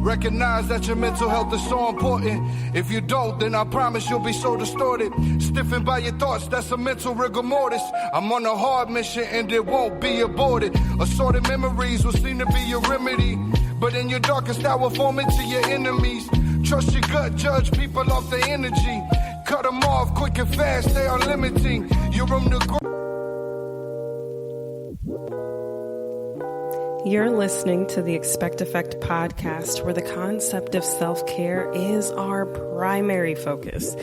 Recognize that your mental health is so important. If you don't, then I promise you'll be so distorted. Stiffened by your thoughts, that's a mental rigor mortis. I'm on a hard mission and it won't be aborted. Assorted memories will seem to be your remedy, but in your darkest hour, form into your enemies. Trust your gut, judge people off their energy. Cut them off quick and fast, they are limiting your room to grow. You're listening to the Expect Effect podcast, where the concept of self-care is our primary focus.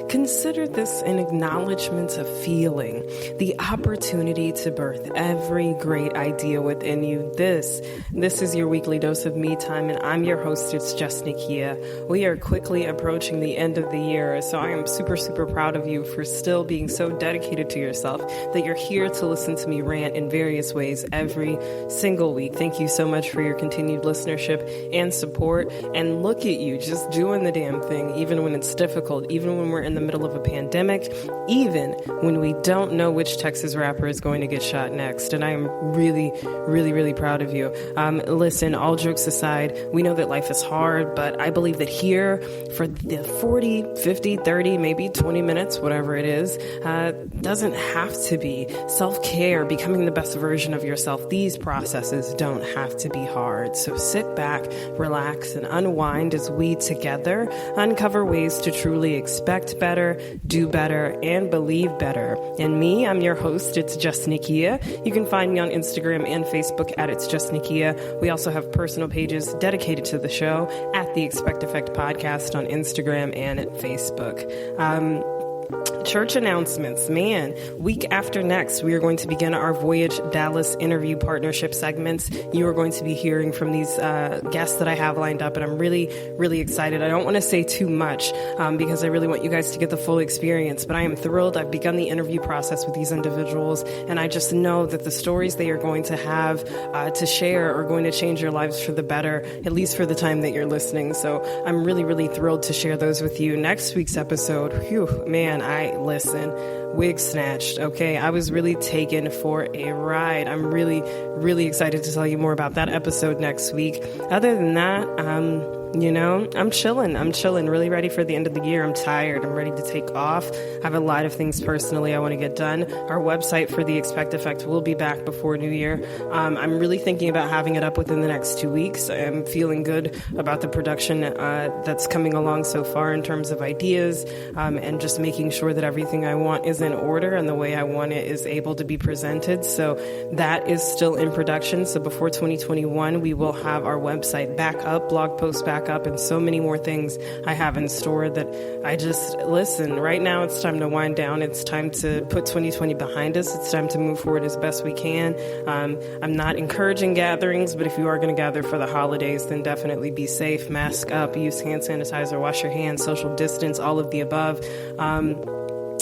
Consider this an acknowledgement of feeling, the opportunity to birth every great idea within you. This is your weekly dose of me time, and I'm your host, it's just Nikia. We are quickly approaching the end of the year, so I am super, super proud of you for still being so dedicated to yourself that you're here to listen to me rant in various ways every single week. Thank you so much for your continued listenership and support, and look at you just doing the damn thing, even when it's difficult, even when we're in the middle of a pandemic, even when we don't know which Texas rapper is going to get shot next. And I am really, really, really proud of you. Listen, all jokes aside, we know that life is hard, but I believe that here for the 40, 50, 30, maybe 20 minutes, whatever it is, doesn't have to be. Self-care, becoming the best version of yourself, these processes don't have to be hard. So sit back, relax, and unwind as we together uncover ways to truly expect better, do better, and believe better. And me, I'm your host, it's just Nikia. You can find me on Instagram and Facebook at It's Just Nikia. We also have personal pages dedicated to the show at the Expect Effect Podcast on Instagram and at Facebook. Church announcements. Man, week after next, we are going to begin our Voyage Dallas interview partnership segments. You are going to be hearing from these guests that I have lined up, and I'm really, really excited. I don't want to say too much because I really want you guys to get the full experience, but I am thrilled. I've begun the interview process with these individuals, and I just know that the stories they are going to have to share are going to change your lives for the better, at least for the time that you're listening. So I'm really, really thrilled to share those with you. Next week's episode, man, listen, wig snatched, okay? I was really taken for a ride. I'm really, really excited to tell you more about that episode next week. Other than that, I'm chilling, really ready for the end of the year. I'm tired. I'm ready to take off. I have a lot of things personally I want to get done. Our website for the Expect Effect will be back before New Year. I'm really thinking about having it up within the next 2 weeks. I'm feeling good about the production that's coming along so far in terms of ideas, and just making sure that everything I want is in order and the way I want it is able to be presented. So that is still in production. So before 2021, we will have our website back up, blog posts back up, and so many more things I have in store that listen, right now it's time to wind down. It's time to put 2020 behind us. It's time to move forward as best we can. I'm not encouraging gatherings, but if you are going to gather for the holidays, then definitely be safe, mask up, use hand sanitizer, wash your hands, social distance, all of the above.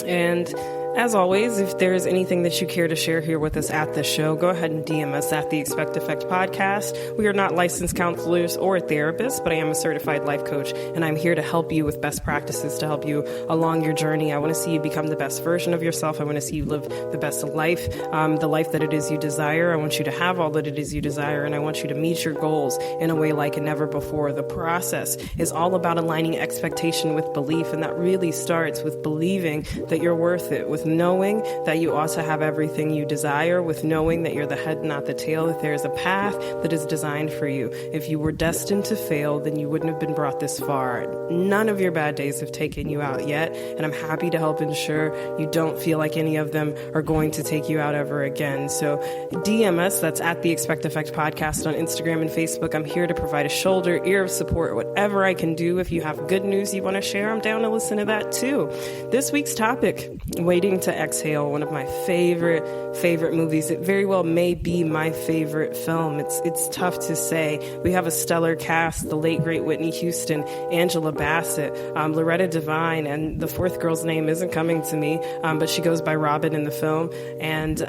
And as always, if there's anything that you care to share here with us at the show, go ahead and DM us at the Expect Effect Podcast. We are not licensed counselors or therapists, but I am a certified life coach, and I'm here to help you with best practices to help you along your journey. I want to see you become the best version of yourself. I want to see you live the best life, the life that it is you desire. I want you to have all that it is you desire, and I want you to meet your goals in a way like never before. The process is all about aligning expectation with belief, and that really starts with believing that you're worth it, with knowing that you ought to have everything you desire, with knowing that you're the head, not the tail, that there is a path that is designed for you. If you were destined to fail, then you wouldn't have been brought this far. None of your bad days have taken you out yet, and I'm happy to help ensure you don't feel like any of them are going to take you out ever again. So DM us, that's at the Expect Effect Podcast on Instagram and Facebook. I'm here to provide a shoulder, ear of support, whatever I can do. If you have good news you want to share, I'm down to listen to that too. This week's topic, Waiting to Exhale, one of my favorite movies. It very well may be my favorite film. It's tough to say. We have a stellar cast: the late great Whitney Houston, Angela Bassett, Loretta Devine, and the fourth girl's name isn't coming to me, but she goes by Robin in the film. And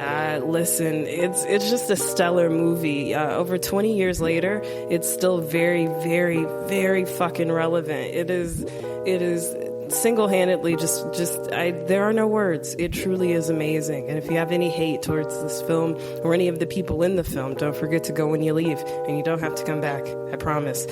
listen, it's just a stellar movie. Over 20 years later, it's still very, very, very fucking relevant. It is single-handedly, there are no words. It truly is amazing. And if you have any hate towards this film or any of the people in the film, don't forget to go when you leave, and you don't have to come back. I promise.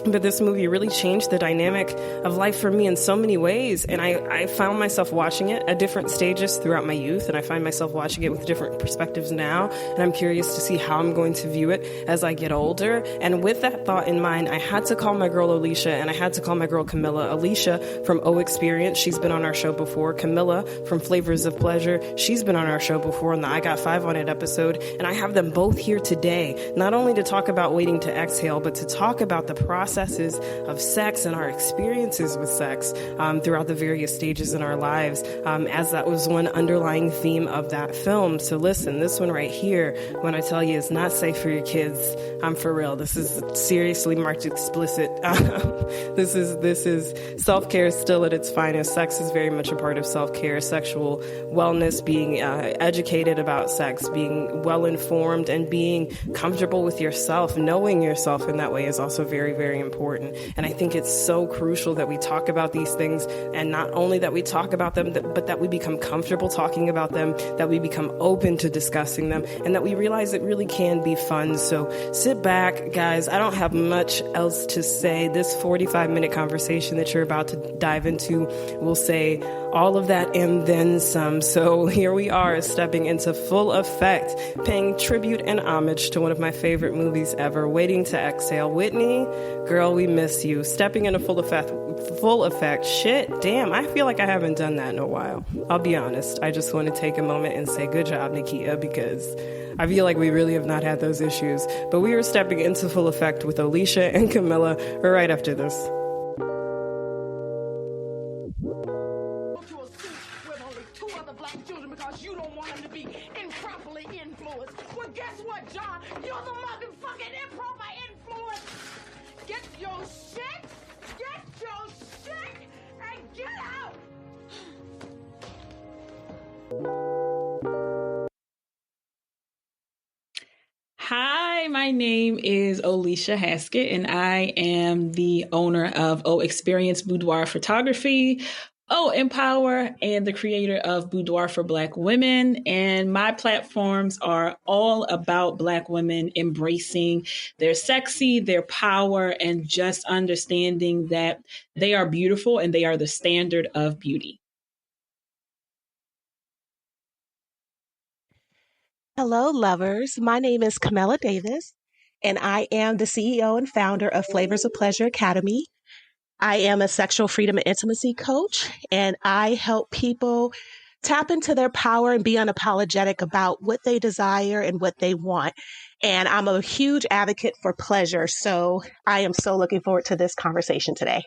But this movie really changed the dynamic of life for me in so many ways. And I found myself watching it at different stages throughout my youth. And I find myself watching it with different perspectives now. And I'm curious to see how I'm going to view it as I get older. And with that thought in mind, I had to call my girl Olesha and I had to call my girl Camilla. Olesha from O Experience, she's been on our show before. Camilla from Flavors of Pleasure, she's been on our show before in the I Got 5 on It episode. And I have them both here today, not only to talk about waiting to exhale, but to talk about the processes of sex and our experiences with sex throughout the various stages in our lives, as that was one underlying theme of that film. So listen, this one right here, when I tell you it's not safe for your kids, I'm for real. This is seriously marked explicit. This is self-care still at its finest. Sex is very much a part of self-care, sexual wellness, being educated about sex, being well-informed, and being comfortable with yourself. Knowing yourself in that way is also very, very important. And I think it's so crucial that we talk about these things, and not only that we talk about them, but that we become comfortable talking about them, that we become open to discussing them, and that we realize it really can be fun. So sit back, guys. I don't have much else to say. This 45-minute conversation that you're about to dive into will say all of that and then some. So here we are, stepping into full effect, paying tribute and homage to one of my favorite movies ever, Waiting to Exhale. Whitney, girl, we miss you. Stepping into full effect. Shit, damn, I feel like I haven't done that in a while. I'll be honest. I just want to take a moment and say good job, Nakia, because I feel like we really have not had those issues. But we are stepping into full effect with Olesha and Camilla right after this. Hi, my name is Olesha Haskett, and I am the owner of O Experience Boudoir Photography, O Empower, and the creator of Boudoir for Black Women. And my platforms are all about Black women embracing their sexy, their power, and just understanding that they are beautiful and they are the standard of beauty. Hello, lovers. My name is Camilla Davis, and I am the CEO and founder of Flavors of Pleasure Academy. I am a sexual freedom and intimacy coach, and I help people tap into their power and be unapologetic about what they desire and what they want. And I'm a huge advocate for pleasure, so I am so looking forward to this conversation today.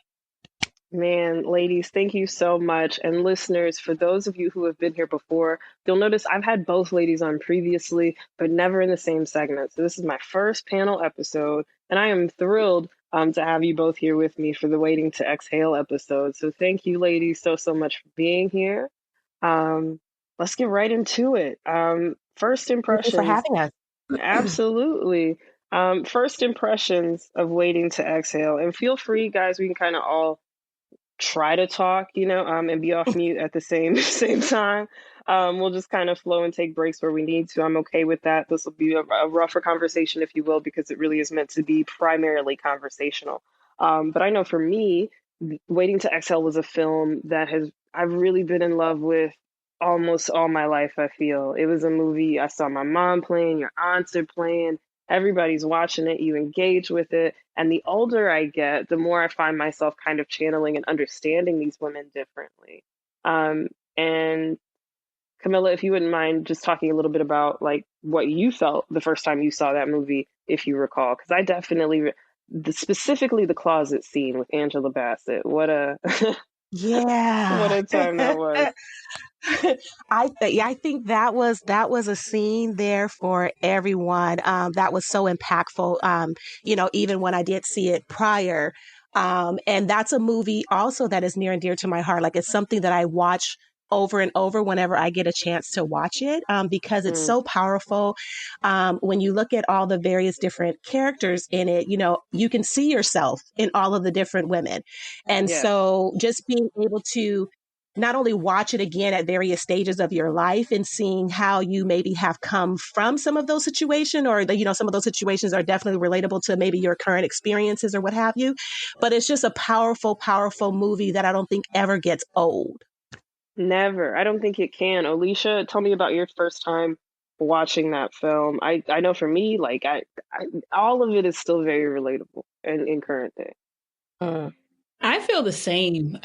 Man, ladies, thank you so much. And listeners, for those of you who have been here before, you'll notice I've had both ladies on previously, but never in the same segment. So this is my first panel episode, and I am thrilled to have you both here with me for the Waiting to Exhale episode. So thank you, ladies, so much for being here. Let's get right into it. First impressions. Thank you for having us. Absolutely. First impressions of Waiting to Exhale. And feel free, guys, we can kind of all try to talk, and be off mute at the same time. We'll just kind of flow and take breaks where we need to. I'm okay with that. This will be a rougher conversation, if you will, because it really is meant to be primarily conversational. But I know for me, Waiting to Exhale was a film that I've really been in love with almost all my life, I feel. It was a movie I saw my mom playing, your aunts are playing, everybody's watching it, you engage with it. And the older I get, the more I find myself kind of channeling and understanding these women differently. And Camilla, if you wouldn't mind just talking a little bit about like what you felt the first time you saw that movie, if you recall, because I definitely, specifically the closet scene with Angela Bassett, what a Yeah. what a time that was. I think that was a scene there for everyone. That was so impactful. Even when I did see it prior. And that's a movie also that is near and dear to my heart. Like it's something that I watch over and over whenever I get a chance to watch it, because it's so powerful. When you look at all the various different characters in it, you can see yourself in all of the different women. And so just being able to not only watch it again at various stages of your life and seeing how you maybe have come from some of those situations, or some of those situations are definitely relatable to maybe your current experiences or what have you. But it's just a powerful, powerful movie that I don't think ever gets old. Never. I don't think it can. Olesha, tell me about your first time watching that film. I know for me, like I all of it is still very relatable in current day. I feel the same.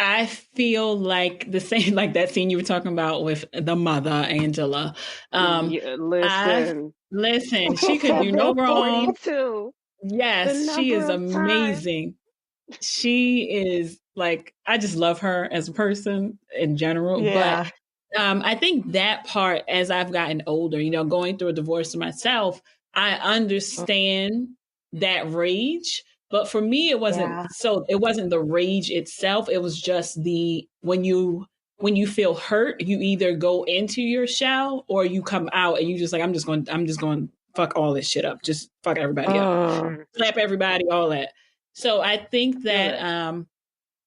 I feel like the same, like that scene you were talking about with the mother, Angela. Listen, she could do no wrong. 42. Yes, she is amazing. She is like, I just love her as a person in general. Yeah. But I think that part, as I've gotten older, going through a divorce myself, I understand that rage. But for me, it wasn't it wasn't the rage itself. It was just when you feel hurt, you either go into your shell or you come out and you just like, I'm just going to fuck all this shit up. Just fuck everybody up. Slap everybody, all that. So I think that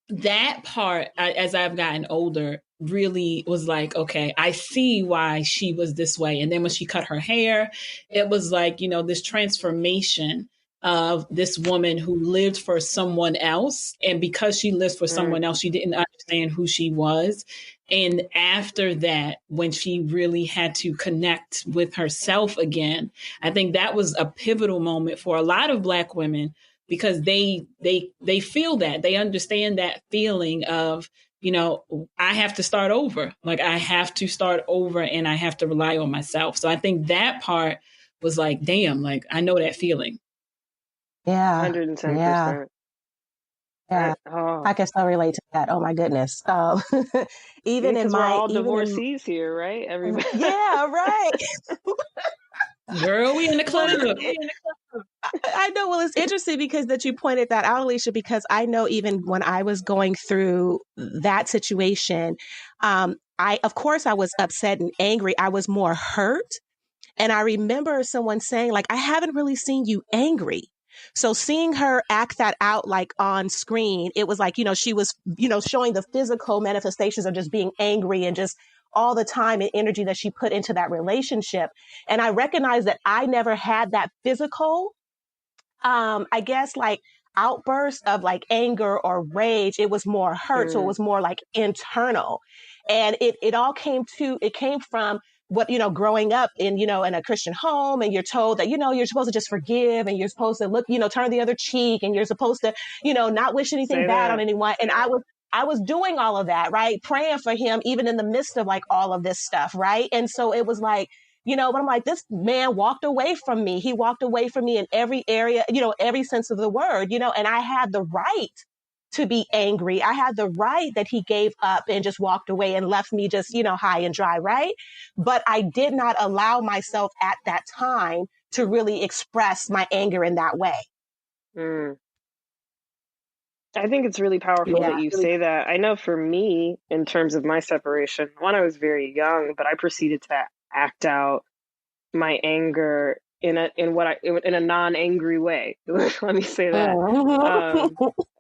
that part, as I've gotten older, really was like, okay, I see why she was this way. And then when she cut her hair, it was like, this transformation of this woman who lived for someone else. And because she lived for someone else, she didn't understand who she was. And after that, when she really had to connect with herself again, I think that was a pivotal moment for a lot of Black women, because they feel that, they understand that feeling of, I have to start over. Like I have to start over and I have to rely on myself. So I think that part was like, damn, like I know that feeling. Yeah. 110%. Yeah. I can still relate to that. Oh my goodness. Even in we're all even divorcees here, right? Everybody. Yeah, right. Girl, we in the club. I know. Well, it's interesting because that you pointed that out, Olesha, because I know even when I was going through that situation, of course I was upset and angry. I was more hurt. And I remember someone saying, like, I haven't really seen you angry. So seeing her act that out, like on screen, it was like, she was, showing the physical manifestations of just being angry and just all the time and energy that she put into that relationship. And I recognized that I never had that physical, I guess, like outburst of like anger or rage. It was more hurt. So it was more like internal. And it came from what, growing up in, in a Christian home, and you're told that, you're supposed to just forgive and you're supposed to look, turn the other cheek, and you're supposed to, not wish anything bad on anyone. And I was doing all of that, right? Praying for him, even in the midst of like all of this stuff. Right. And so it was like, but I'm like, this man walked away from me. He walked away from me in every area, every sense of the word, and I had the right to be angry. I had the right that he gave up and just walked away and left me just, high and dry. Right. But I did not allow myself at that time to really express my anger in that way. I think it's really powerful that you say that. I know for me, in terms of my separation, I was very young, but I proceeded to act out my anger in a non-angry way. Let me say that.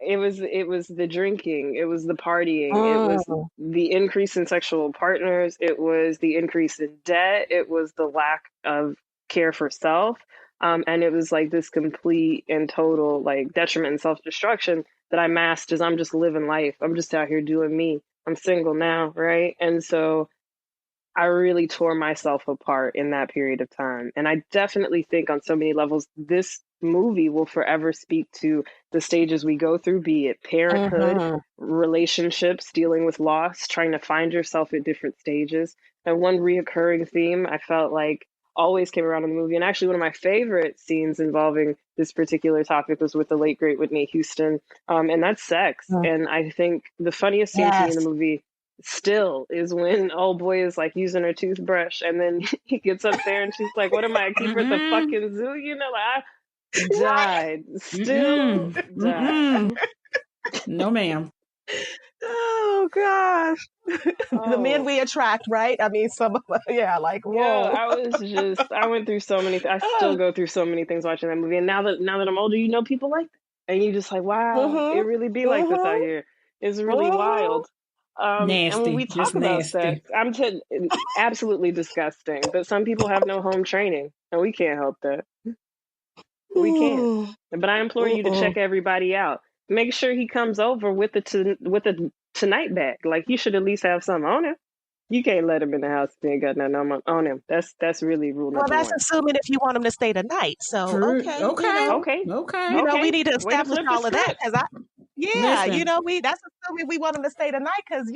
It was the drinking, it was the partying, it was the increase in sexual partners, it was the increase in debt, it was the lack of care for self, and it was like this complete and total like detriment and self-destruction that I masked as I'm just living life. I'm just out here doing me. I'm single now, right? And so I really tore myself apart in that period of time. And I definitely think on so many levels, this movie will forever speak to the stages we go through, be it parenthood, relationships, dealing with loss, trying to find yourself at different stages. And one reoccurring theme I felt like always came around in the movie. And actually one of my favorite scenes involving this particular topic was with the late, great Whitney Houston. And that's sex. And I think the funniest scene to me in the movie still is when old boy is like using her toothbrush, and then he gets up there and she's like, what am I, a keeper at the fucking zoo? Like I died. Still died. No, ma'am. Oh gosh. The men we attract, right? I mean, some of like, Yeah, whoa. I went through so many, I still go through so many things watching that movie. And now that I'm older, people like that. And you just like, wow, it Mm-hmm. really be like this out Mm-hmm. here. It's really Mm-hmm. wild. And when we Nasty, just talk about sex, nasty. absolutely disgusting. But some people have no home training, and we can't help that. We can't. But I implore you to Mm-mm. check everybody out. Make sure he comes over with a tonight bag. Like, he should at least have something on him. You can't let him in the house if he ain't got nothing on him. That's really rule Well, number that's one. assuming if you want them to stay the night. So, True. okay, Okay. Okay, Okay. we okay. need to Way to establish flip the all of that script. because Listen. that's assuming we want them to stay the night because,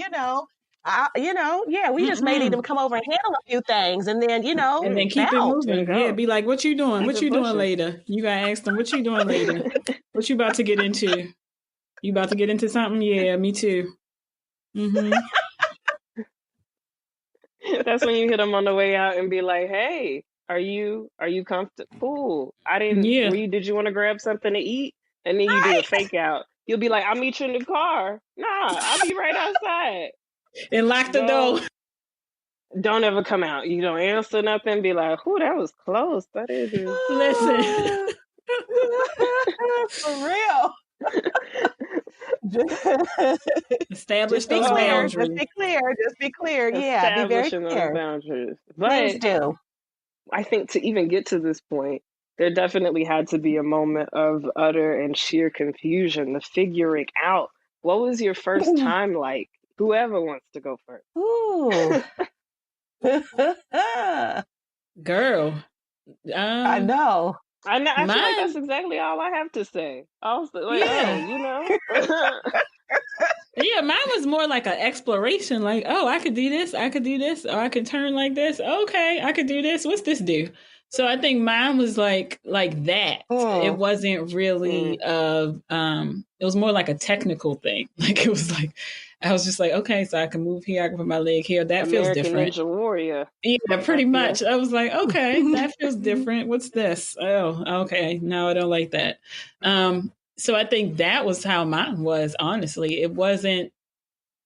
we just may need them Mm-mm. to come over and handle a few things and then, And then keep it bounce. moving. And Yeah, go. be like, what you doing? Keep What it you doing pushing. later? You gotta ask them, what you doing later? What you about to get into? You about to get into something? Yeah, me too. Mm-hmm. That's when you hit them on the way out and be like, "Hey, are you comfortable? Cool. I didn't. Yeah. Did you want to grab something to eat?" And then you do a Right. fake out. You'll be like, "I'll meet you in the car." Nah, I'll be right outside. And lock the door. Don't ever come out. You don't answer nothing. Be like, "Whoo, that was close. That is." Listen. For real. Establish Just be those clear. boundaries. Just be clear. Just be clear. Yeah, be very Establishing those clear. boundaries. Please But do. I think to even get to this point, there definitely had to be a moment of utter and sheer confusion, the figuring out. What was your first time like? Whoever wants to go first. Ooh. Girl. I know. I feel like Mine. that's exactly all I have to say. I was like, Yeah. Yeah, mine was more like an exploration. Like, oh, I could do this, or I could turn like this. Okay, I could do this. What's this do? So I think mine was like that. It Mm. wasn't really it was more like a technical thing. Like it was like I was just like, okay, so I can move here, I can put my leg here. That feels American different. Ninja Warrior. Yeah, pretty much. I was like, okay, that feels different. What's this? Oh, okay. No, I don't like that. So I think that was how mine was, honestly. It wasn't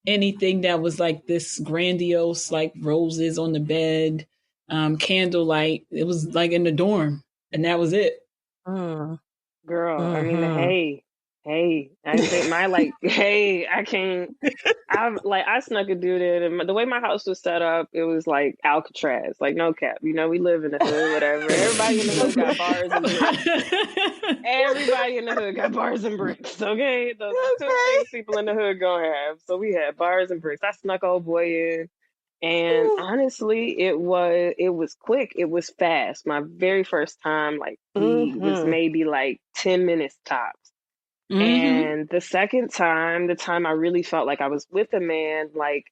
anything that was like this grandiose, like roses on the bed, candlelight. It was like in the dorm, and that was it. Mm. Girl, I mean, Mm-hmm. hey, I think hey, I can't. I snuck a dude in, and the way my house was set up, it was like Alcatraz, like no cap. We live in the hood, whatever. Everybody in the hood got bars and bricks. Everybody in the hood got bars and bricks. Okay, those are two things people in the hood gonna have. So we had bars and bricks. I snuck old boy in. And honestly, it was quick. It was fast. My very first time, like we was Mm-hmm. maybe like 10 minutes tops. Mm-hmm. And the second time, the time I really felt like I was with a man, like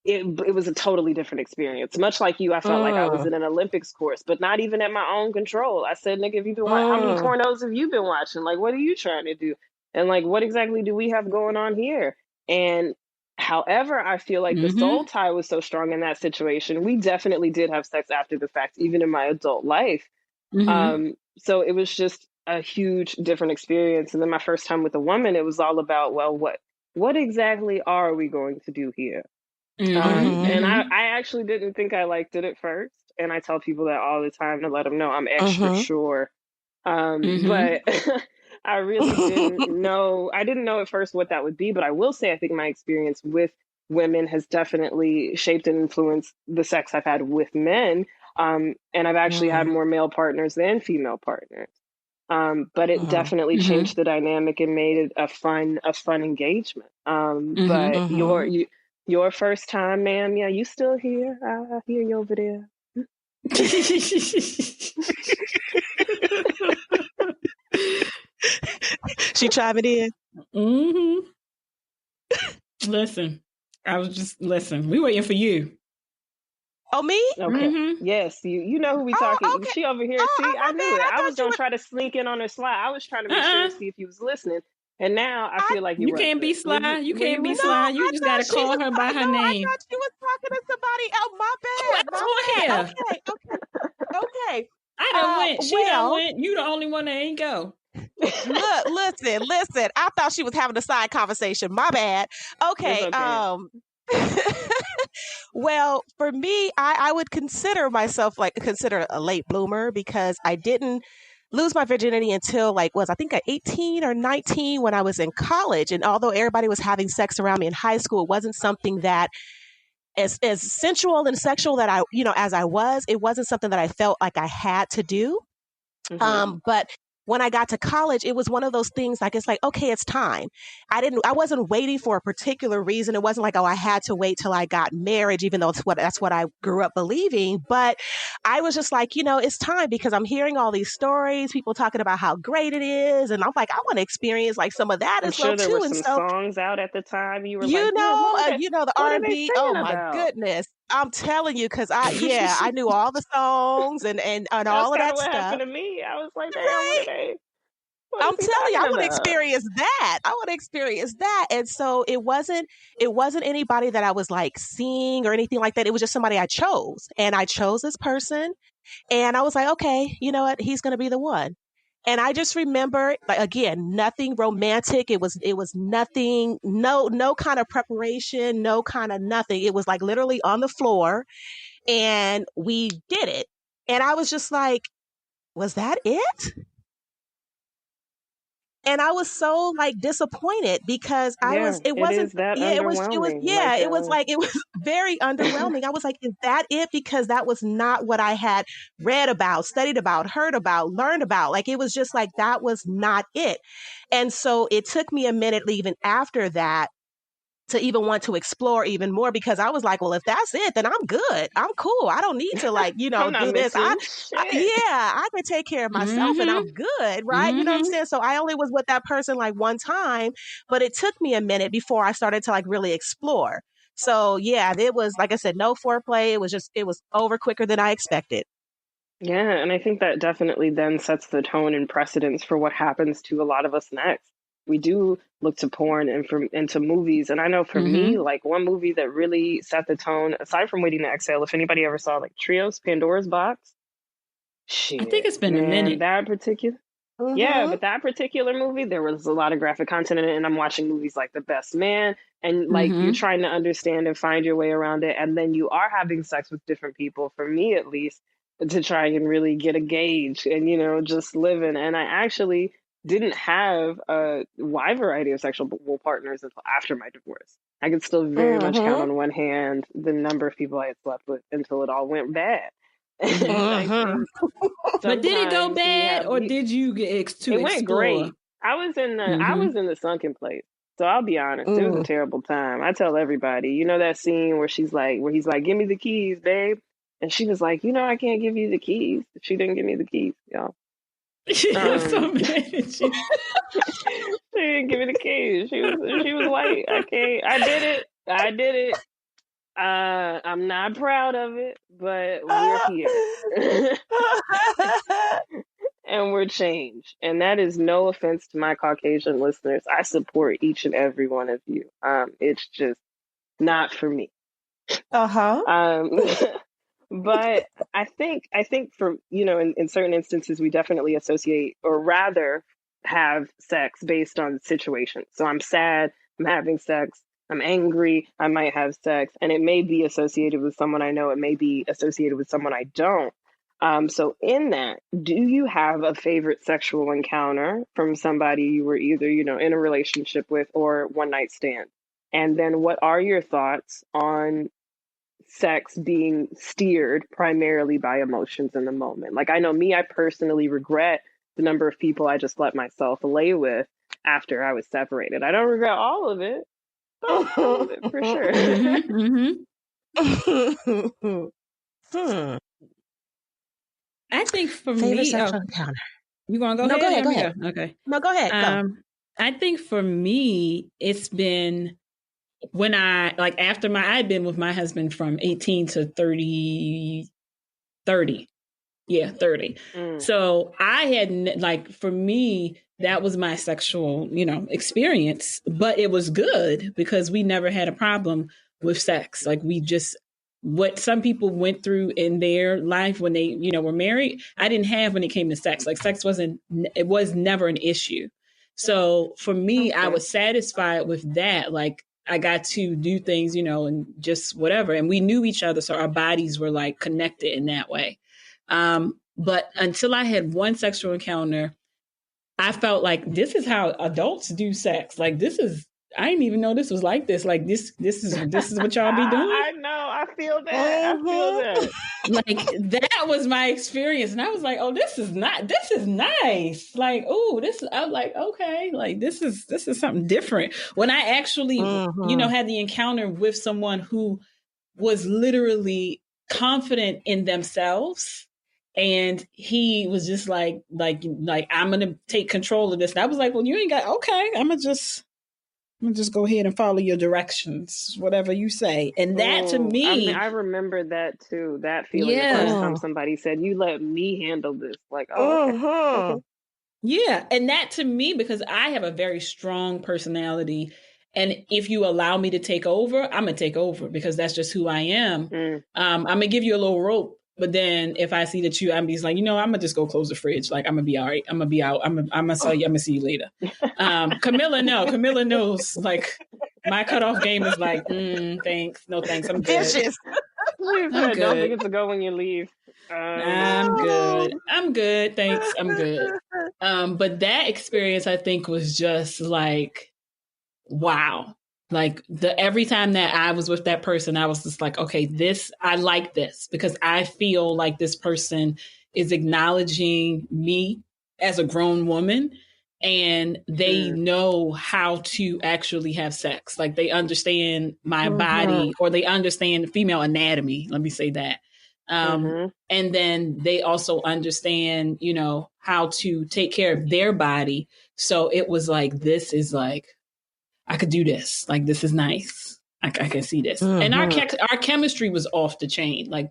it was a totally different experience. Much like you, I felt like I was Mm. in an Olympics course, but not even at my own control. I said, "Nigga, how many Mm. pornos have you been watching? Like, what are you trying to do? And like, what exactly do we have going on here?" And however, I feel like the soul Mm-hmm. tie was so strong in that situation. We definitely did have sex after the fact, even in my adult life. Mm-hmm. So it was just a huge different experience. And then my first time with a woman, it was all about, well, what exactly are we going to do here? Mm-hmm. And Mm-hmm. I actually didn't think I liked it at first. And I tell people that all the time to let them know I'm extra Mm-hmm. sure. Mm-hmm. But I really didn't know. I didn't know at first what that would be. But I will say, I think my experience with women has definitely shaped and influenced the sex I've had with men. And I've actually had more male partners than female partners. But it Mm-hmm. definitely Mm-hmm. changed the dynamic and made it a fun engagement. Mm-hmm. But Mm-hmm. your first time, ma'am, yeah, you still here? I hear you over there. She chiming in. Mm-hmm. Listen, I was just listen. We waiting for you. Oh, me? Okay. Mm-hmm. Yes, you know who we Oh, talking. okay. She over here. Oh, See, I my knew bad. it. I I was thought you gonna was. try to sneak in on her slide. I was trying to make sure Uh-uh. to see if you was listening. And now I I feel like you You can't wasn't. be sly. You Were you can't be no. listening? sly. You I just thought gotta she call was. her by her No, I name. thought she was talking to somebody else. My Who bad. else My on bad. here? Okay. Okay. Okay. I done went. She done Well. went. You the only one that ain't go. Listen. I thought she was having a side conversation. My bad. Okay. It's okay. Well, for me, I would consider myself consider a late bloomer because I didn't lose my virginity until I think at 18 or 19 when I was in college. And although everybody was having sex around me in high school, it wasn't something that as sensual and sexual that as I was, it wasn't something that I felt like I had to do. But when I got to college, it was one of those things it's like, okay, it's time. I wasn't waiting for a particular reason. It wasn't like, oh, I had to wait till I got married, even though that's what I grew up believing. But I was just like, it's time because I'm hearing all these stories, people talking about how great it is. And I'm like, I want to experience some of that as well, too. I'm sure there were some songs out at the time. You were the R&B. Oh my about? goodness. I'm telling you, because I knew all the songs and all of that what stuff. Happened to me. I was like, damn, right? I'm telling you, I want to experience that. And so it wasn't anybody that I was seeing or anything like that. It was just somebody I chose. And I chose this person. And I was like, okay, you know what? He's going to be the one. And I just remember, again, nothing romantic. It was nothing, no kind of preparation, no kind of nothing. It was literally on the floor and we did it. And I was just like, was that it? And I was so disappointed because it was very underwhelming. I was like, is that it? Because that was not what I had read about, studied about, heard about, learned about. It was just that was not it. And so it took me a minute even after that to even want to explore even more because I was like, well, if that's it, then I'm good. I'm cool. I don't need to do this. I can take care of myself and I'm good. Right. You know what I'm saying? So I only was with that person one time, but it took me a minute before I started to really explore. So yeah, it was, like I said, no foreplay. It was over quicker than I expected. Yeah. And I think that definitely then sets the tone and precedence for what happens to a lot of us next. We do look to porn and into movies. And I know for me, one movie that really set the tone, aside from Waiting to Exhale, if anybody ever saw Trios, Pandora's Box. Shit, I think it's been a minute. That particular, yeah, but that particular movie, there was a lot of graphic content in it. And I'm watching movies like The Best Man and you're trying to understand and find your way around it. And then you are having sex with different people, for me at least, to try and really get a gauge and, just living. And I actually didn't have a wide variety of sexual partners until after my divorce. I could still very much count on one hand the number of people I had slept with until it all went bad. But did it go bad or did you get to explore? It went great. I was in the sunken place. So I'll be honest, it was a terrible time. I tell everybody, that scene where he's like, give me the keys, babe. And she was like, I can't give you the keys. She didn't give me the keys, y'all. She didn't give me the keys. She was like, okay, I did it. I'm not proud of it, but we're here. And we're changed. And that is no offense to my Caucasian listeners. I support each and every one of you. It's just not for me. But I think for, in certain instances, we definitely associate or rather have sex based on situation. So I'm sad, I'm having sex, I'm angry, I might have sex, and it may be associated with someone I know, it may be associated with someone I don't. So in that, do you have a favorite sexual encounter from somebody you were either, in a relationship with or one night stand? And then what are your thoughts on sex being steered primarily by emotions in the moment? I know me, I personally regret the number of people I just let myself lay with after I was separated. I don't regret all of it, but some of it for sure. I think for favorite me, sexual encounter. You want to go ahead? No, go ahead. Okay. No, go ahead. Go. I think for me, it's been when after I'd been with my husband from 18 to 30. Yeah, 30. So I had for me, that was my sexual, experience, but it was good because we never had a problem with sex. We just what some people went through in their life when they, were married, I didn't have when it came to sex. Like sex it was never an issue. So for me, I was satisfied with that. Like I got to do things, and just whatever. And we knew each other. So our bodies were like connected in that way. But until I had one sexual encounter, I felt like this is how adults do sex. Like I didn't even know this was like this. Like this is what y'all be doing. I know. I feel that. I feel that. Like that was my experience, and I was like, "Oh, this is nice." Like, oh, I was like, okay, like this is something different. When I actually, had the encounter with someone who was literally confident in themselves. And he was just like, I'm going to take control of this. And I was like, well, you ain't got, okay, I'm going to just go ahead and follow your directions, whatever you say. And that to me, I remember that too. That feeling the first time somebody said, you let me handle this. Like, okay. Yeah. And that to me, because I have a very strong personality. And if you allow me to take over, I'm going to take over because that's just who I am. I'm going to give you a little rope. But then if I see that I'm just like, I'm going to just go close the fridge. Like, I'm going to be all right. I'm going to be out. I'm going to see you later. Camilla knows. Like, my cutoff game is like, thanks. No, thanks. I'm good. I'm good. Don't forget to go when you leave. I'm good. Thanks. I'm good. But that experience, I think, was just like, wow. Like every time that I was with that person, I was just like, okay, I like this because I feel like this person is acknowledging me as a grown woman and they know how to actually have sex. Like they understand my body or they understand female anatomy. Let me say that. And then they also understand, how to take care of their body. So it was like, this is like, I could do this. Like, this is nice. I can see this. And our chemistry was off the chain. Like,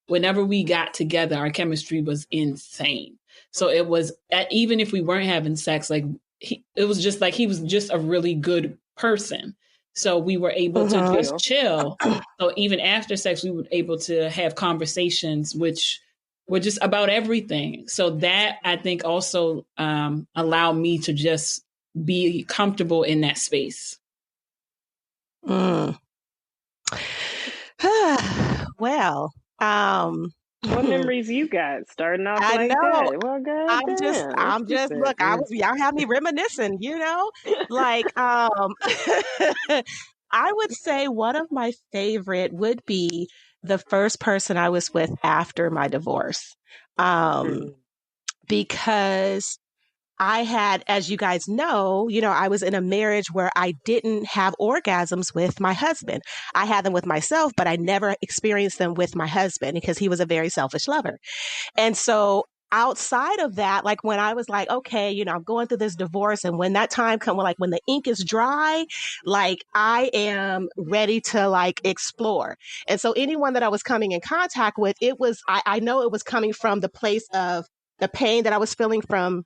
whenever we got together, our chemistry was insane. So it was, even if we weren't having sex, like, it was just like he was just a really good person. So we were able to just chill. So even after sex, we were able to have conversations, which were just about everything. So that, I think, also allowed me to just be comfortable in that space. Well, what memories you got starting off I like know. that? Well, I'm just look, y'all have me reminiscing, like, I would say one of my favorite would be the first person I was with after my divorce. Because I had, as you guys know, I was in a marriage where I didn't have orgasms with my husband. I had them with myself, but I never experienced them with my husband because he was a very selfish lover. And so outside of that, like when I was like, okay, I'm going through this divorce, and when that time comes, like when the ink is dry, like I am ready to like explore. And so anyone that I was coming in contact with, I know it was coming from the place of the pain that I was feeling from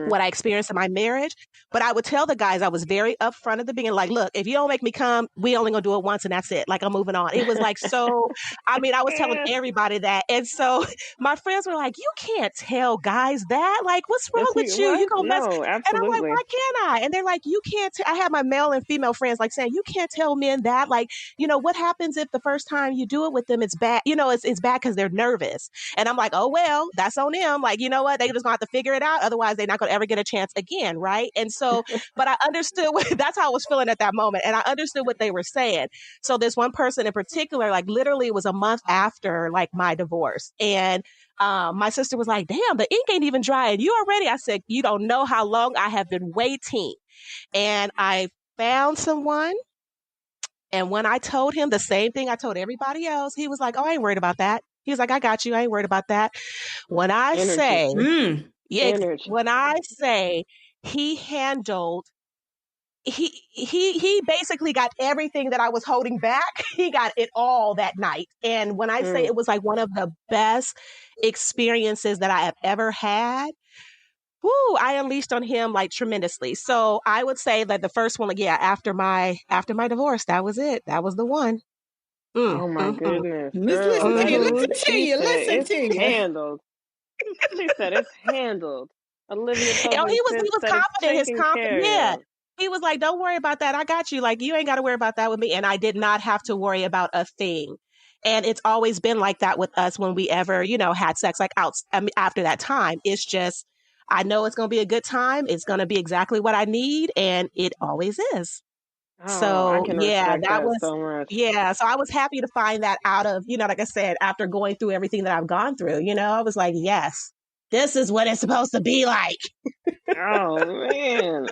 what I experienced in my marriage. But I would tell the guys, I was very upfront at the beginning, like, look, if you don't make me come, we only gonna do it once and that's it. Like, I'm moving on. It was like, so, I was telling everybody that. And so my friends were like, you can't tell guys that. Like, what's wrong with you? You gonna mess. No, absolutely. And I'm like, why can't I? And they're like, you can't. I have my male and female friends like saying, you can't tell men that. Like, what happens if the first time you do it with them, it's bad? It's bad because they're nervous. And I'm like, oh, well, that's on them. Like, you know what? They just gonna have to figure it out. Otherwise, they're not going to ever get a chance again. Right. And so, but I understood that's how I was feeling at that moment. And I understood what they were saying. So this one person in particular, like literally it was a month after like my divorce. And my sister was like, damn, the ink ain't even dry. And you already, I said, you don't know how long I have been waiting. And I found someone. And when I told him the same thing I told everybody else, he was like, oh, I ain't worried about that. He was like, I got you. I ain't worried about that. When I say, when I say he handled, he basically got everything that I was holding back. He got it all that night. And when I say it was like one of the best experiences that I have ever had, I unleashed on him like tremendously. So I would say that the first one, like, after my divorce, that was it. That was the one. Mm, Oh my mhm, goodness, girl. Listen to you. That mhm. Listen to she you. said Listen it's to you. handled. She said it's handled. Olivia Oh, Pope he Fitz was said it's confident. His taken confidence, care yeah. of. He was like, "Don't worry about that. I got you. Like, you ain't got to worry about that with me." And I did not have to worry about a thing. And it's always been like that with us when we ever, had sex. Like after that time, it's just, I know it's going to be a good time. It's going to be exactly what I need, and it always is. Oh, I So can yeah, respect that that was so much. yeah. So I was happy to find that out of, like I said, after going through everything that I've gone through, I was like, yes, this is what it's supposed to be like. Oh man.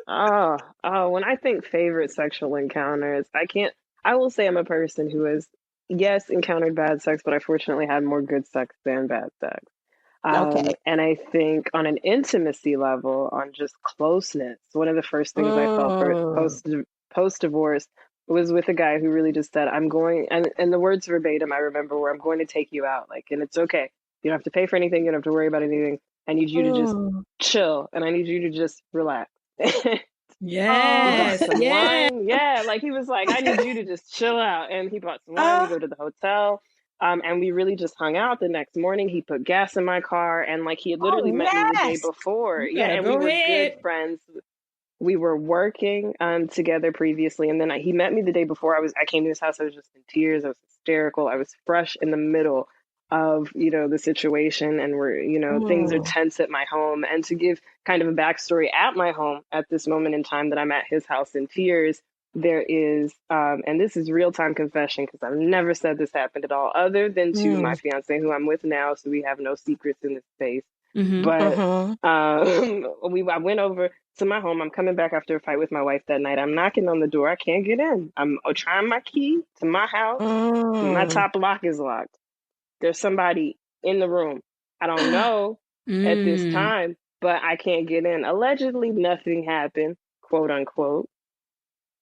When I think favorite sexual encounters, I will say I'm a person who has, yes, encountered bad sex, but I fortunately had more good sex than bad sex. Okay. And I think on an intimacy level, on just closeness, one of the first things I felt Mm. post divorce was with a guy who really just said, "I'm going," and the words verbatim I remember were, "I'm going to take you out, like, and it's okay. You don't have to pay for anything. You don't have to worry about anything. I need you to just Mm. chill, and I need you to just relax." He bought Yes. some Yes. wine. Yeah, like he was like, "I need you to just chill out," and he bought some wine. We Uh, go to the hotel. And we really just hung out the next morning. He put gas in my car, and like he had literally oh met me the day yes. before. You Yeah, better and we go were good ahead. friends. We were working together previously, and then he met me the day before. I came to his house. I was just in tears. I was hysterical. I was fresh in the middle of the situation, and we're things are Mm. tense at my home. And to give kind of a backstory at my home at this moment in time that I'm at his house in tears, there is and this is real time confession because I've never said this happened at all, other than to my Mm. fiance who I'm with now, so we have no secrets in this space. Mm-hmm. But Mm-hmm. I went over to my home. I'm coming back after a fight with my wife that night. I'm knocking on the door. I can't get in. I'm trying my key to my house. My Mm. top lock is locked. There's somebody in the room. I don't know at this Mm. time, but I can't get in. Allegedly, nothing happened, quote unquote.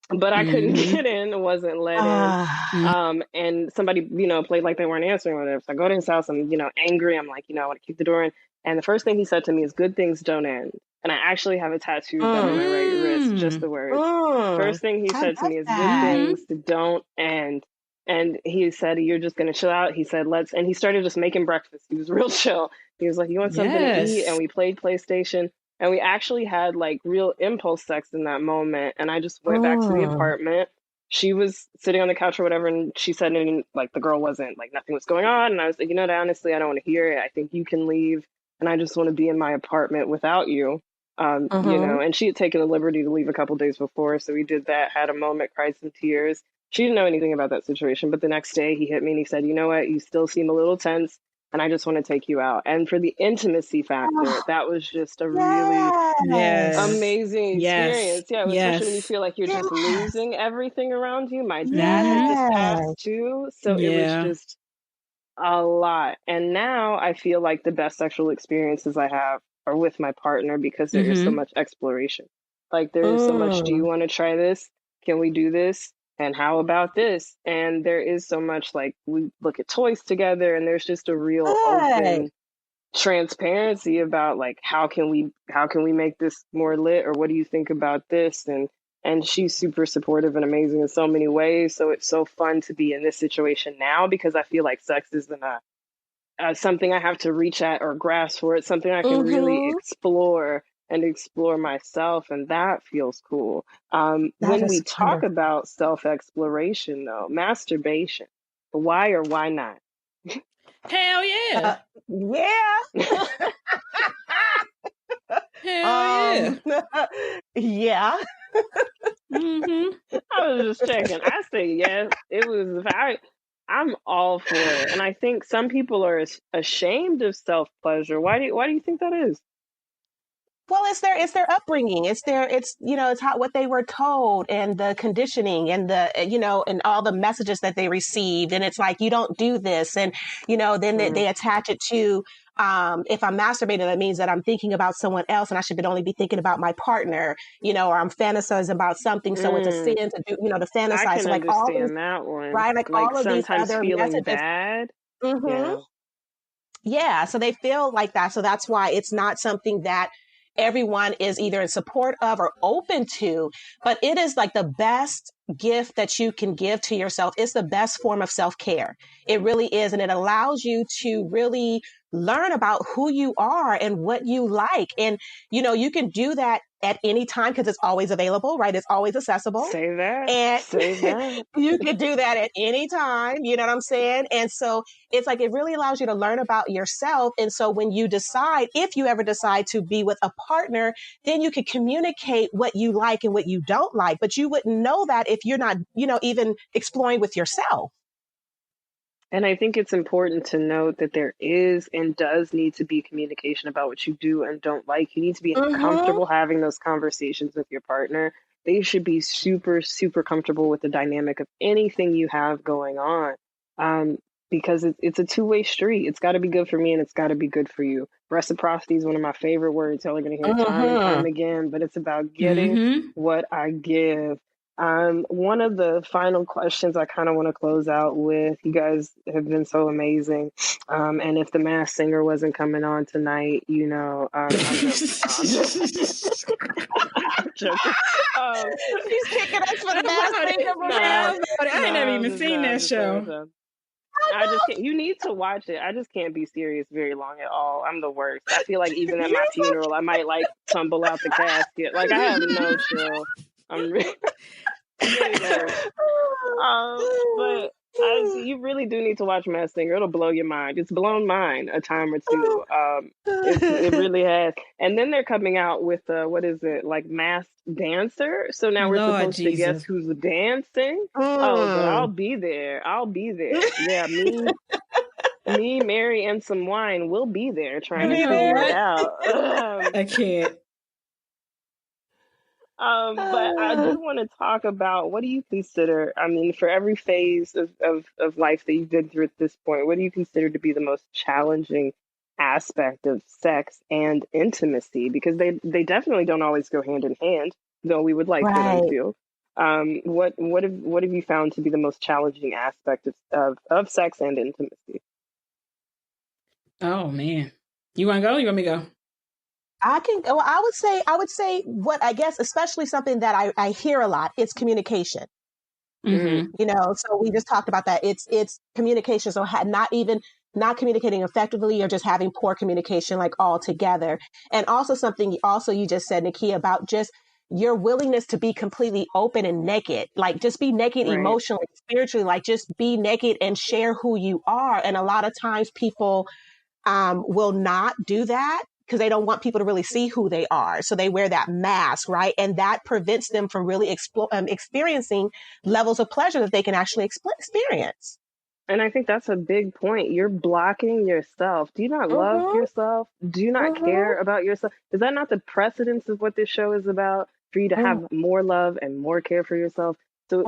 But I couldn't Mm-hmm. get in, wasn't let in. Ah. And somebody, played like they weren't answering or whatever. So I go to his house, I'm, angry. I'm like, I want to kick the door in. And the first thing he said to me is, "Good things don't end." And I actually have a tattoo of that on my right wrist, just Mm. the words. Mm. First thing he I said to love me is, "Good that. Mm-hmm. things don't end." And he said, "You're just going to chill out." He said, and he started just making breakfast. He was real chill. He was like, "You want something to eat?" And Yes. we played PlayStation. And we actually had like real impulse sex in that moment. And I just went back to the Mm. apartment. She was sitting on the couch or whatever, and she said, and like the girl wasn't, like nothing was going on. And I was like, honestly, I don't want to hear it. I think you can leave, and I just want to be in my apartment without you. Mm-hmm. And she had taken the liberty to leave a couple days before, so we did that, had a moment, cried some tears. She didn't know anything about that situation, but the next day he hit me and he said, "You know what? You still seem a little tense, and I just want to take you out." And for the intimacy factor, Oh, that was just a really yes. Yes. amazing Yes. experience. Yeah, especially when you Yes. feel like you're just Yes. losing everything around you. My dad had Mm-hmm. just Yes. passed too, so it was Yeah. just a lot. And now I feel like the best sexual experiences I have are with my partner because there is so Mm-hmm. much exploration. Like there is so much, "Do you Mm. want to try this? Can we do this? And how about this?" And there is so much, like we look at toys together, and there's just a real Good. open transparency about like how can we make this more lit, or what do you think about this. And she's super supportive and amazing in so many ways, so it's so fun to be in this situation now because I feel like sex isn't something I have to reach at or grasp for. It's something I can really Mm-hmm. explore myself, and that feels cool. That When we is talk wonderful. about self exploration, though, masturbation, why or why not? Hell yeah. Uh, yeah. Hell yeah. Um, yeah. Mm-hmm. I was just checking. I say yes. It was. I'm all for it, and I think some people are ashamed of self pleasure. Why do you think that is? Well, it's their upbringing. It's how what they were told and the conditioning and and all the messages that they received. And it's like, you don't do this. And, then they, Mm, they attach it to, if I'm masturbating, that means that I'm thinking about someone else and I should only be thinking about my partner, or I'm fantasizing about something. So it's a sin mm, to do, to I fantasize. can So like all these, understand that one. right? Like Like all of these sometimes other feeling messages. bad. Hmm. Yeah. Yeah. So they feel like that. So that's why it's not something that everyone is either in support of or open to, but it is like the best gift that you can give to yourself. It's the best form of self-care. It really is. And it allows you to really learn about who you are and what you like. And, you can do that at any time because it's always available, right? It's always accessible. Say that. And Say that. you can do that at any time. You know what I'm saying? And so it's like, it really allows you to learn about yourself. And so when you decide, if you ever decide to be with a partner, then you can communicate what you like and what you don't like. But you wouldn't know that if you're not, even exploring with yourself. And I think it's important to note that there is and does need to be communication about what you do and don't like. You need to be comfortable having those conversations with your partner. They should be super, super comfortable with the dynamic of anything you have going on, because it's a two-way street. It's got to be good for me and it's got to be good for you. Reciprocity is one of my favorite words. Y'all are going to hear it time and time again, but it's about getting what I give. One of the final questions I kind of want to close out with, you guys have been so amazing. And if the Masked Singer wasn't coming on tonight, I'm joking. She's kicking us for the Masked Singer. I ain't never even seen that show. I just can't. You need to watch it. I just can't be serious very long at all. I'm the worst. I feel like even at my funeral, I might tumble out the casket. Like I have no chill. I'm really but you really do need to watch Masked Singer. It'll blow your mind. It's blown mine a time or two. It really has. And then they're coming out with like Masked Dancer. So now we're supposed to guess who's dancing. Oh, but I'll be there. Yeah, me, Mary, and some wine. We'll be there trying to figure it out. I can't. But I do want to talk about, what do you consider, for every phase of life that you've been through at this point, what do you consider to be the most challenging aspect of sex and intimacy? Because they definitely don't always go hand in hand, though we would like for them to. What have you found to be the most challenging aspect of sex and intimacy? Oh man. You want to go? You want me to go? I would say what I guess, especially something that I hear a lot, it's communication. So we just talked about that. It's communication. So not communicating effectively or just having poor communication, like altogether. And also something you just said, Nakia, about just your willingness to be completely open and naked, like just be naked emotionally, spiritually, like just be naked and share who you are. And a lot of times people will not do that, because they don't want people to really see who they are. So they wear that mask, right? And that prevents them from really experiencing levels of pleasure that they can actually experience. And I think that's a big point. You're blocking yourself. Do you not love yourself? Do you not care about yourself? Is that not the precedence of what this show is about? For you to have more love and more care for yourself. So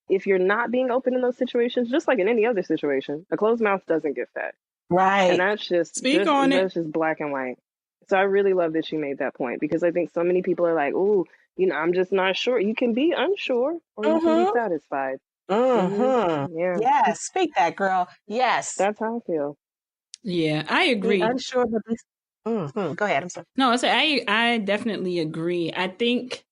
if you're not being open in those situations, just like in any other situation, a closed mouth doesn't get fed. Right. And that's just black and white. So I really love that you made that point, because I think so many people are like, ooh, I'm just not sure. You can be unsure or you can be satisfied. Yeah. Yes. Speak that, girl. Yes. That's how I feel. Yeah, I agree. Be unsure, but go ahead. I'm sorry. No, I definitely agree. I think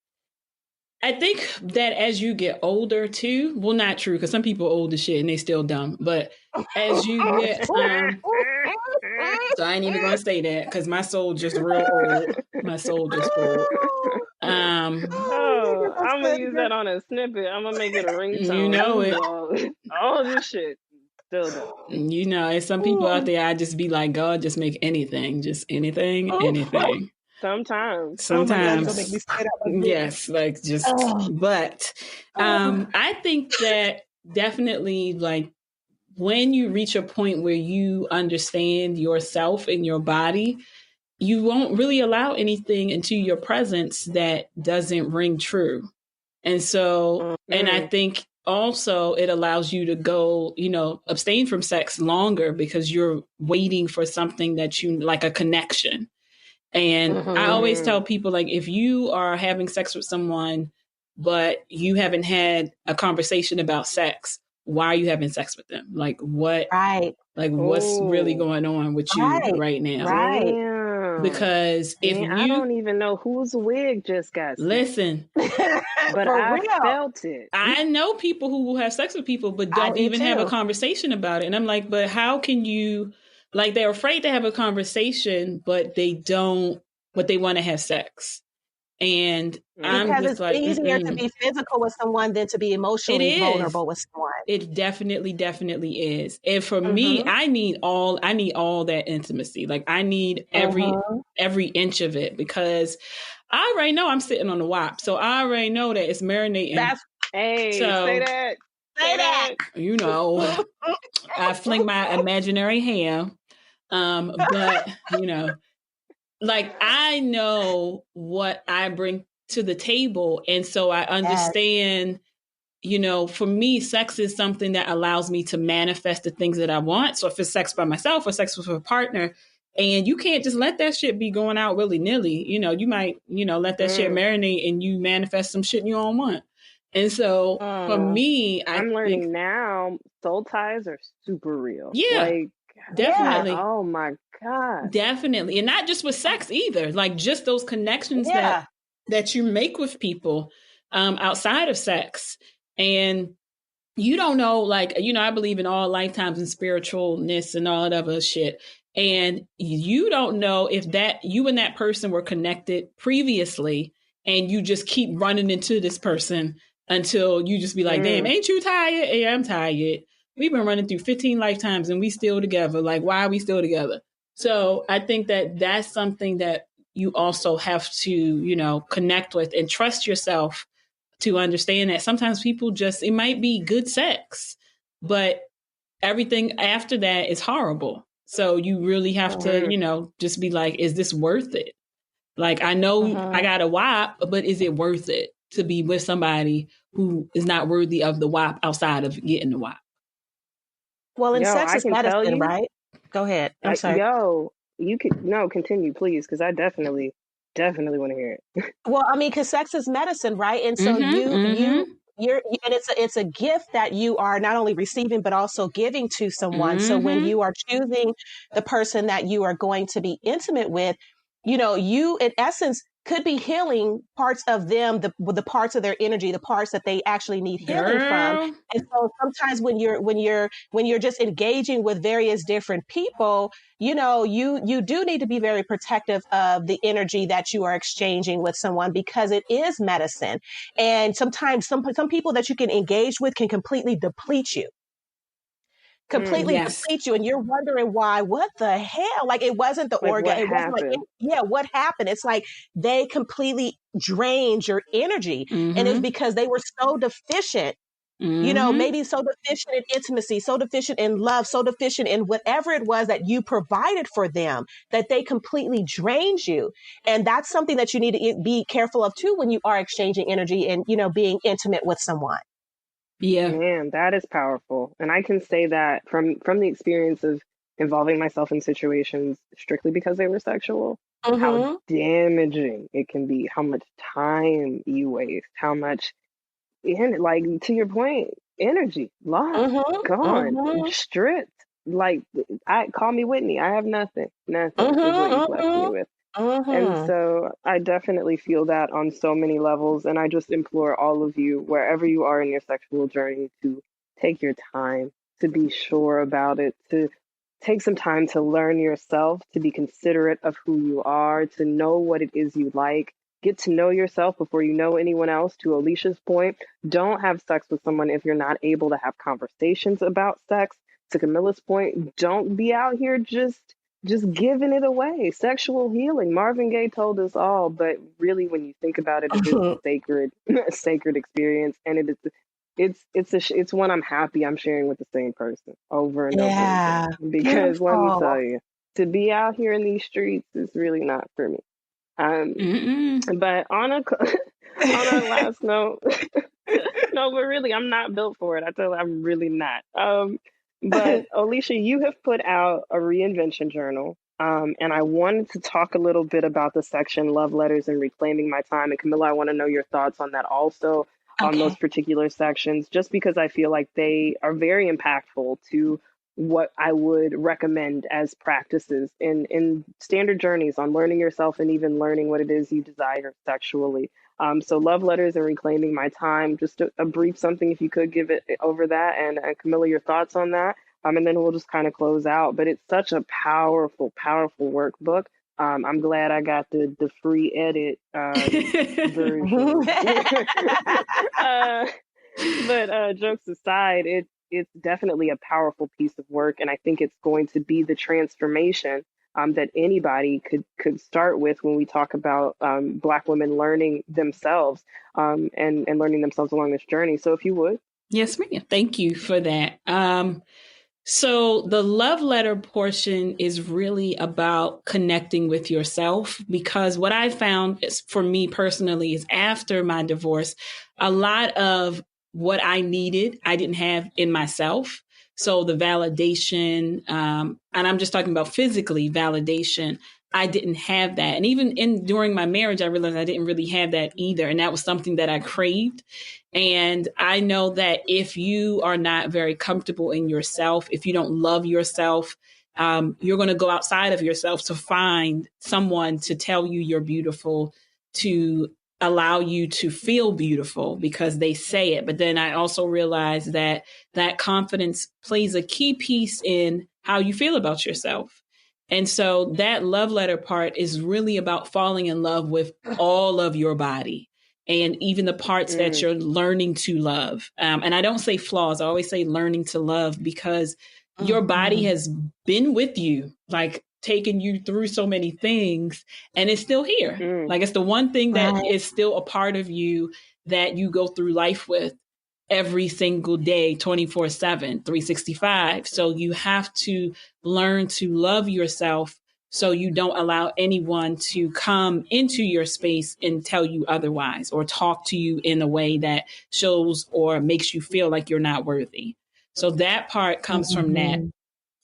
that as you get older too, well, not true, because some people are old as shit and they still dumb. But as you get, so I ain't even gonna say that, because my soul just real old. My soul just old. I'm gonna use that on a snippet. I'm gonna make it a ringtone. You know it. All this shit. Still dumb. There's some people out there, I just be like, God, just make anything, anything. Sometimes. Oh make me straight up like yes, like just. But I think that definitely, like, when you reach a point where you understand yourself and your body, you won't really allow anything into your presence that doesn't ring true. And so, and I think also it allows you to go, abstain from sex longer, because you're waiting for something that you like, a connection. And I always tell people, like, if you are having sex with someone, but you haven't had a conversation about sex, why are you having sex with them? Like, what? Right. Like, what's really going on with you right now? Right. Because if I don't even know whose wig just got snapped. Listen, but For I real. felt it. I know people who will have sex with people, but don't even have a conversation about it. And I'm like, but how can you, like, they're afraid to have a conversation, but they don't, but they want to have sex. And I'm because just it's like, easier to be physical with someone than to be emotionally vulnerable with someone. It definitely is. And for me, I need all that intimacy. Like I need every inch of it, because I already know I'm sitting on the WAP. So I already know that it's marinating. Say that. Say that. You know, I fling my imaginary ham. But you know, like I know what I bring to the table. And so I understand, you know, for me, sex is something that allows me to manifest the things that I want. So if it's sex by myself or sex with a partner, and you can't just let that shit be going out willy nilly, you know, you might, you know, let that shit marinate and you manifest some shit you don't want. And so for me, I'm learning now soul ties are super real. Yeah, like, definitely. Yeah. Oh my God. Definitely. And not just with sex either, like just those connections that you make with people outside of sex. And you don't know, like, you know, I believe in all lifetimes and spiritualness and all that other shit. And you don't know if that you and that person were connected previously, and you just keep running into this person until you just be like, damn, ain't you tired? Yeah, I'm tired. We've been running through 15 lifetimes and we still together. Like, why are we still together? So I think that that's something that you also have to, you know, connect with and trust yourself to understand that sometimes people just, it might be good sex, but everything after that is horrible. So you really have to, you know, just be like, is this worth it? Like, I know I got a WAP, but is it worth it to be with somebody who is not worthy of the WAP outside of getting the WAP? Well, in sex is medicine, right? Go ahead. I'm sorry. You could continue, please, because I definitely want to hear it. Well, I mean, because sex is medicine, right? And so you're, and it's a gift that you are not only receiving but also giving to someone. So when you are choosing the person that you are going to be intimate with, you know, you in essence could be healing parts of them, the parts of their energy, the parts that they actually need healing from. And so sometimes when you're just engaging with various different people, you know, you do need to be very protective of the energy that you are exchanging with someone, because it is medicine. And sometimes some people that you can engage with can completely deplete you. Deplete you, and you're wondering why. What the hell? Like, it wasn't the organ. It wasn't like, what happened? It's like they completely drained your energy, and it's because they were so deficient. You know, maybe so deficient in intimacy, so deficient in love, so deficient in whatever it was that you provided for them, that they completely drained you. And that's something that you need to be careful of too when you are exchanging energy and, you know, being intimate with someone. Yeah. Man, that is powerful. And I can say that from the experience of involving myself in situations strictly because they were sexual, how damaging it can be, how much time you waste, how much, like, to your point, energy lost, gone, stripped. Like, call me Whitney. I have nothing. Nothing is what you've left me with. And so I definitely feel that on so many levels. And I just implore all of you, wherever you are in your sexual journey, to take your time, to be sure about it, to take some time to learn yourself, to be considerate of who you are, to know what it is you like. Get to know yourself before you know anyone else. To Olesha's point, don't have sex with someone if you're not able to have conversations about sex. To Camilla's point, don't be out here just giving it away. Sexual healing. Marvin Gaye told us all, but really, when you think about it, it is a sacred experience, and it's one I'm happy I'm sharing with the same person over and over again. Because let me tell you, to be out here in these streets is really not for me. But on a last note, no, but really, I'm not built for it. I tell you, I'm really not. But Olesha, you have put out a reinvention journal. And I wanted to talk a little bit about the section Love Letters and Reclaiming My Time. And Camilla, I want to know your thoughts on that also, on those particular sections, just because I feel like they are very impactful to what I would recommend as practices in standard journeys on learning yourself and even learning what it is you desire sexually. So love letters and reclaiming my time, just a brief something, if you could give it over that. And Camilla, your thoughts on that? And then we'll just kind of close out. But it's such a powerful, powerful workbook. I'm glad I got the free edit version. But jokes aside, it's definitely a powerful piece of work, and I think it's going to be the transformation that anybody could start with when we talk about Black women learning themselves and learning themselves along this journey. So if you would. Yes, ma'am. Thank you for that. So the love letter portion is really about connecting with yourself, because what I found is, for me personally, is after my divorce, a lot of what I needed, I didn't have in myself. So the validation, and I'm just talking about physically validation, I didn't have that. And even during my marriage, I realized I didn't really have that either. And that was something that I craved. And I know that if you are not very comfortable in yourself, if you don't love yourself, you're going to go outside of yourself to find someone to tell you you're beautiful, to allow you to feel beautiful because they say it. But then I also realized that that confidence plays a key piece in how you feel about yourself. And so that love letter part is really about falling in love with all of your body and even the parts that you're learning to love. And I don't say flaws. I always say learning to love, because your body has been with you, like taken you through so many things, and it's still here. Like it's the one thing that is still a part of you that you go through life with every single day, 24/7, 365. So you have to learn to love yourself so you don't allow anyone to come into your space and tell you otherwise, or talk to you in a way that shows or makes you feel like you're not worthy. So that part comes from that.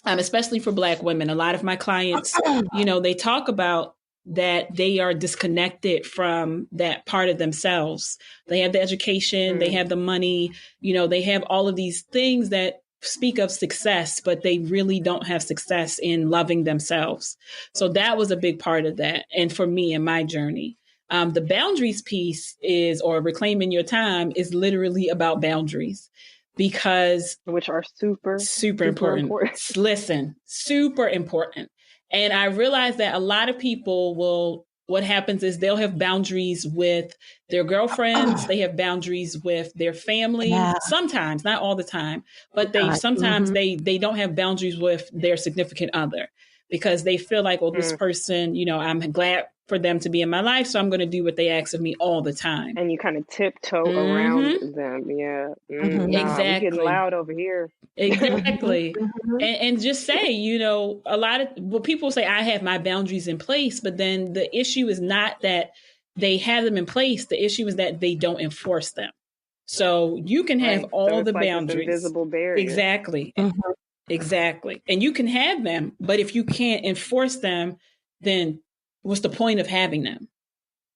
Especially for Black women. A lot of my clients, they talk about that they are disconnected from that part of themselves. They have the education, they have the money, they have all of these things that speak of success, but they really don't have success in loving themselves. So that was a big part of that. And for me in my journey, the boundaries piece or reclaiming your time is literally about boundaries. Because which are super important. Listen, super important. And I realize that a lot of people what happens is they'll have boundaries with their girlfriends. They have boundaries with their family. Sometimes, not all the time, but sometimes they don't have boundaries with their significant other, because they feel like, well, this person, I'm glad for them to be in my life, so I'm going to do what they ask of me all the time. And you kind of tiptoe around them. Yeah. Exactly. We're getting loud over here. Exactly. And just say, a lot of people say, I have my boundaries in place, but then the issue is not that they have them in place. The issue is that they don't enforce them. So you can have all the boundaries. This invisible barrier. Exactly. Exactly. And you can have them, but if you can't enforce them, then what's the point of having them?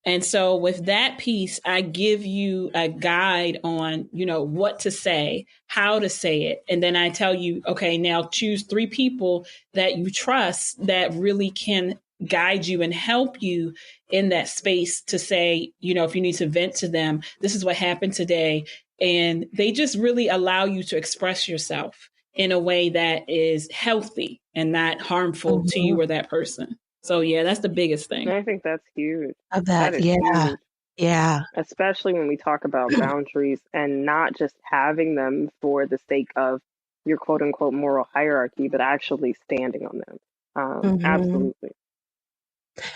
And so with that piece, I give you a guide on, what to say, how to say it. And then I tell you, okay, now choose 3 people that you trust that really can guide you and help you in that space to say, if you need to vent to them, this is what happened today. And they just really allow you to express yourself in a way that is healthy and not harmful to you or that person. So, yeah, that's the biggest thing. I think that's huge. That is huge. Yeah. Especially when we talk about boundaries and not just having them for the sake of your quote unquote moral hierarchy, but actually standing on them. Absolutely.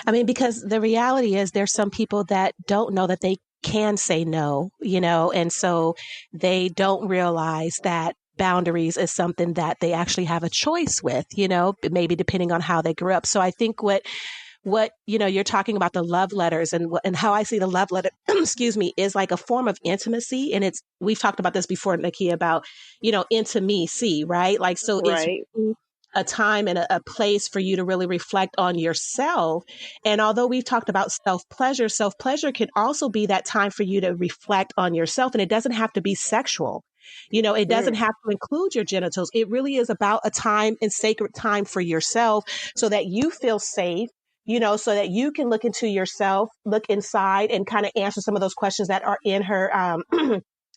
I mean, because the reality is there's some people that don't know that they can say no, and so they don't realize that boundaries is something that they actually have a choice with, maybe depending on how they grew up. So I think what you're talking about, the love letters and how I see the love letter, excuse me, is like a form of intimacy. And we've talked about this before, Nakia, about, intimacy, right? Like, so right. It's a time and a place for you to really reflect on yourself. And although we've talked about self-pleasure can also be that time for you to reflect on yourself. And it doesn't have to be sexual. It doesn't have to include your genitals. It really is about a time and sacred time for yourself so that you feel safe, so that you can look into yourself, look inside and kind of answer some of those questions that are in her,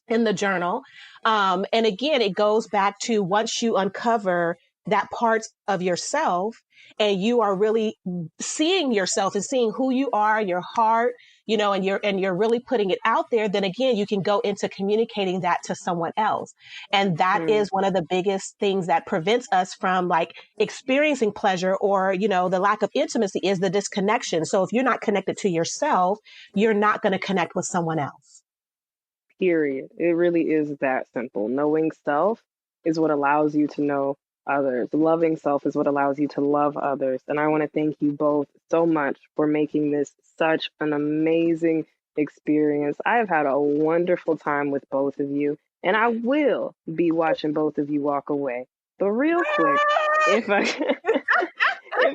in the journal. And again, it goes back to once you uncover that part of yourself and you are really seeing yourself and seeing who you are, your heart, and you're really putting it out there, then again, you can go into communicating that to someone else. And that is one of the biggest things that prevents us from like experiencing pleasure or, the lack of intimacy is the disconnection. So if you're not connected to yourself, you're not going to connect with someone else. Period. It really is that simple. Knowing self is what allows you to know others. Loving self is what allows you to love others. And I want to thank you both so much for making this such an amazing experience. I have had a wonderful time with both of you, and I will be watching both of you walk away. But real quick, if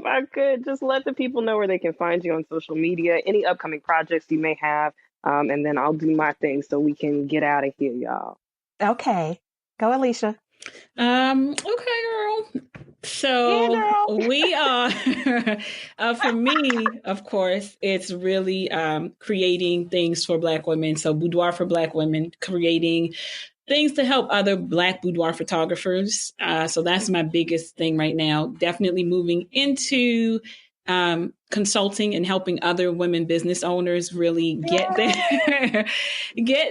I could just let the people know where they can find you on social media, any upcoming projects you may have, and then I'll do my thing so we can get out of here, y'all. Okay. Go, Olesha. Okay, girl. So Yeah, girl. we are, for me, of course, it's really creating things for Black women. So Boudoir for Black Women, creating things to help other Black boudoir photographers. So that's my biggest thing right now. Definitely moving into consulting and helping other women business owners really get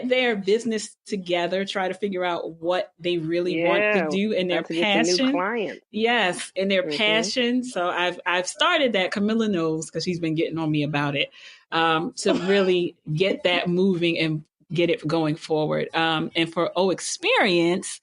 their business together, try to figure out what they really want to do in their passion. Yes, in their passion. So I've started that. Camilla knows because she's been getting on me about it, to really get that moving and get it going forward. And for Experience,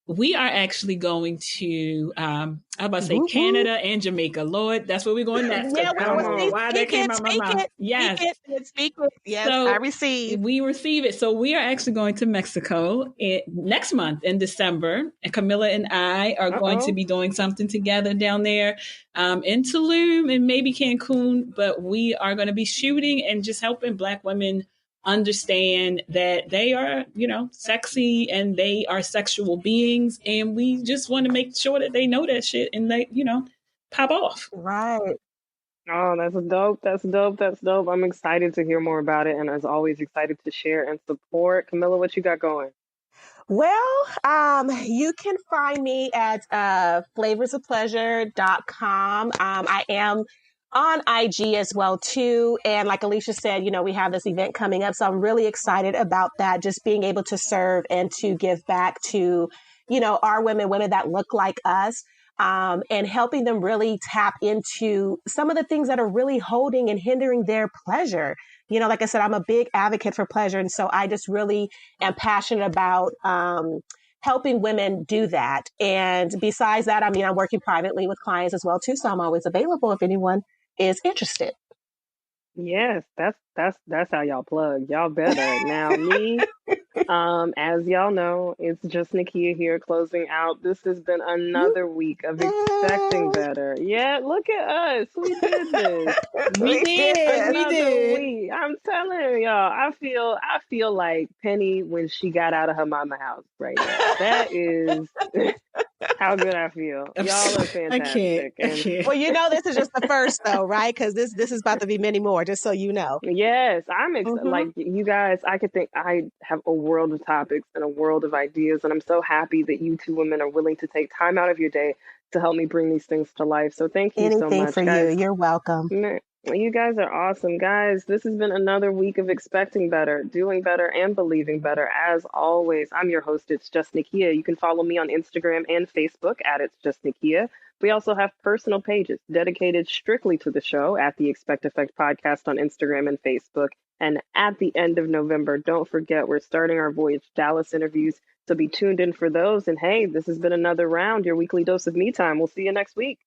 we are actually going to, I'm about to say Canada and Jamaica. Lord, that's where we're going next. Yeah, I don't know why that came out of my mouth. Yes. Speak it. Yes, so I receive. We receive it. So we are actually going to Mexico next month in December. And Camilla and I are going to be doing something together down there in Tulum and maybe Cancun. But we are going to be shooting and just helping Black women understand that they are, sexy and they are sexual beings. And we just want to make sure that they know that shit and they, pop off. Right. Oh, that's dope. That's dope. That's dope. I'm excited to hear more about it. And as always, excited to share and support. Camilla, what you got going? Well, you can find me at flavorsofpleasure.com. I am on IG as well too. And like Olesha said, we have this event coming up. So I'm really excited about that. Just being able to serve and to give back to, our women that look like us. And helping them really tap into some of the things that are really holding and hindering their pleasure. Like I said, I'm a big advocate for pleasure. And so I just really am passionate about helping women do that. And besides that, I'm working privately with clients as well too. So I'm always available if anyone is interested. Yes, that's how y'all plug. Y'all better. Now me, as y'all know, it's just Nakia here closing out. This has been another week of expecting better. Yeah, look at us. We did this. We did. Week. I'm telling y'all, I feel like Penny when she got out of her mama house right now. That is how good I feel. Y'all are fantastic. I can't. Well, this is just the first though, right? Because this is about to be many more, just so you know. Yes, I'm like you guys. I have a world of topics and a world of ideas, and I'm so happy that you two women are willing to take time out of your day to help me bring these things to life. So thank you so much. Anything for guys. you. You're welcome. You guys are awesome, guys. This has been another week of expecting better, doing better, and believing better. As always, I'm your host. It's Just Nakia. You can follow me on Instagram and Facebook at It's Just Nakia. We also have personal pages dedicated strictly to the show at the Expect Effect Podcast on Instagram and Facebook. And at the end of November, don't forget, we're starting our Voyage Dallas interviews. So be tuned in for those. And hey, this has been another round, your weekly dose of me time. We'll see you next week.